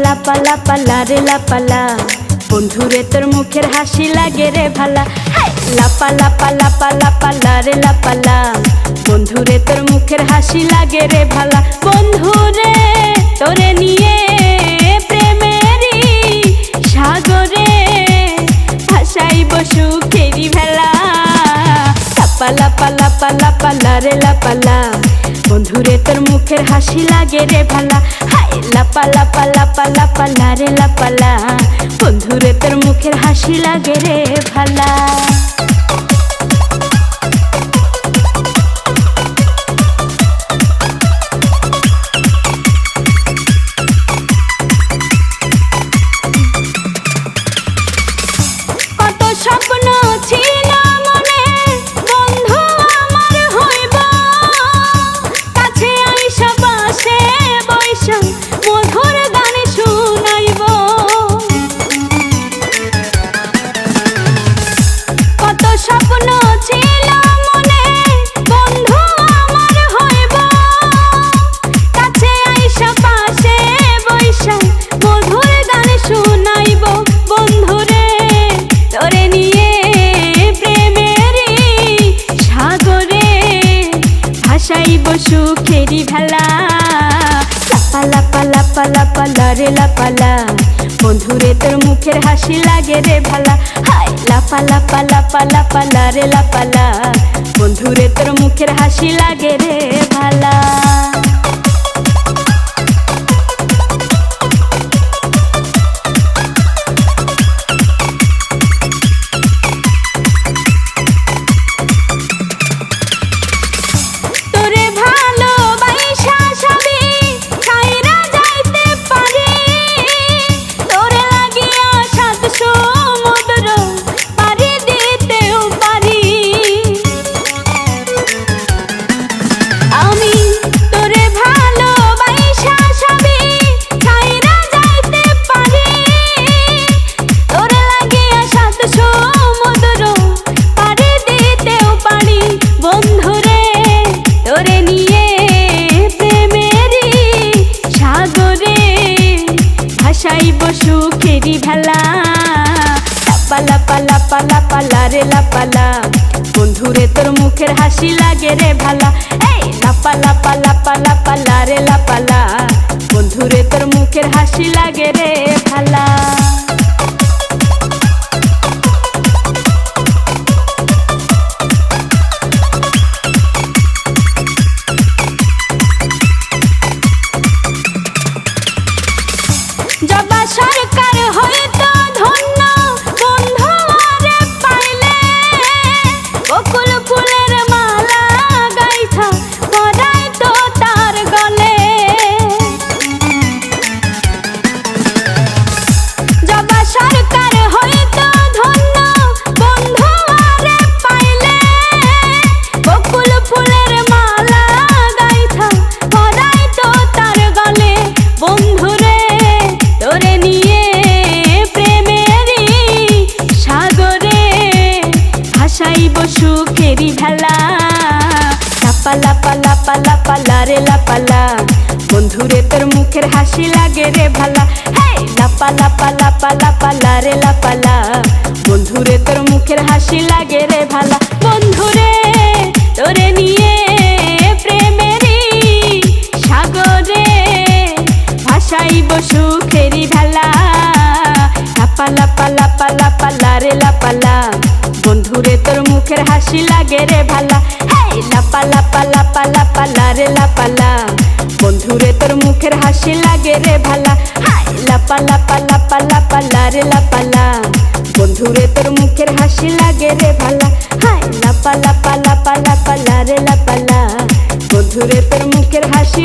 লাপা লাপা লারে লাপালা, বন্ধুরে তোর মুখের হাসি লাগে রে ভালা। লাপা লাপা লাপা লাপা লারে লাপালা, বন্ধুরে তোর মুখের হাসি লাগে রে ভালা। বন্ধুরে তোরে নিয়ে প্রেমেরই সাগরে ভাসাইব সুখেরি ভেলা। লাপা লাপা লাপা লাপা লারে লাপালা, বন্ধুরে তোর মুখের হাসি লাগে রে ভালা। লাপা লাপা লাপা লাপা লারে লাপালা, বন্ধুরে তোর মুখের হাসি লাগে রে ভালা। কত স্বপ্ন ছিল মনে, বন্ধু আমার হইব, কাছে আইসা পাশে বৈশা মধুর গান শুনাইব। কত স্বপ্ন ছিল মনে, বন্ধু আমার হইব, কাছে আইসা পাশে বৈশা মধুর গান শুনাইব। বন্ধুরে তোরে নিয়ে প্রেমেরই সাগরে ভাসাইব সুখেরি ভেলা। লাপা লাপা লাপা লাপা লারে লাপালা, বন্ধুরে তোর মুখের হাসি লাগে রে ভালা। লাপা লাপা লাপা লাপা লারে লাপালা, বন্ধুরে তোর মুখের হাসি লাগে রে ভালা। ভাসাইব সুখেরি ভেলা। লাপা লাপা লাপা লাপা লারে লাপালা, বন্ধুরে তোর মুখের হাসি লাগে রে ভালা। লাপা লাপা লাপা লাপা লারে লাপালা, বন্ধুরে তোর মুখের হাসি লাগে রে ভালা। জবা সরকার হইতো ধন্য, বন্ধু আরে পাইলে, বকুল ফুলের মালা গাইথা পরাইতো তার গলে। জবা সরকার হইতো ধন্য, বন্ধু আরে পাইলে, বকুল ফুলের মালা গাইথা পরাইতো তার গলে। বন্ধুরে তোরে নিয়ে প্রেমেরই সাগরে ভাসাইব সুখেরি ভেলা। লাপা লাপা লাপা লাপা লারে লাপালা, বন্ধুরে তোর মুখের হাসি লাগে রে ভালা। লাপা লাপা লাপা লাপা লারে লাপালা, বন্ধুরে তোর মুখের হাসি লাগে রে ভালা। বন্ধুরে তোরে নিয়ে প্রেমেরই সাগরে ভাসাইব সুখেরি ভেলা। লাপা লাপা লাপা লাপা লারে লাপালা, বন্ধুরে তোর মুখের হাসি লাগে রে ভালা। লাপা লাপা লাপা লাপা লারে লাপালা, বন্ধুরে তোর মুখের হাসি লাগে রে ভালা। লাপা লাপা লাপা লাপা লারে লাপালা, বন্ধুরে তোর মুখের হাসি লাগে রে ভালা। লাপা লাপা লাপা লাপা লারে লাপালা, বন্ধুরে তোর মুখের হাসি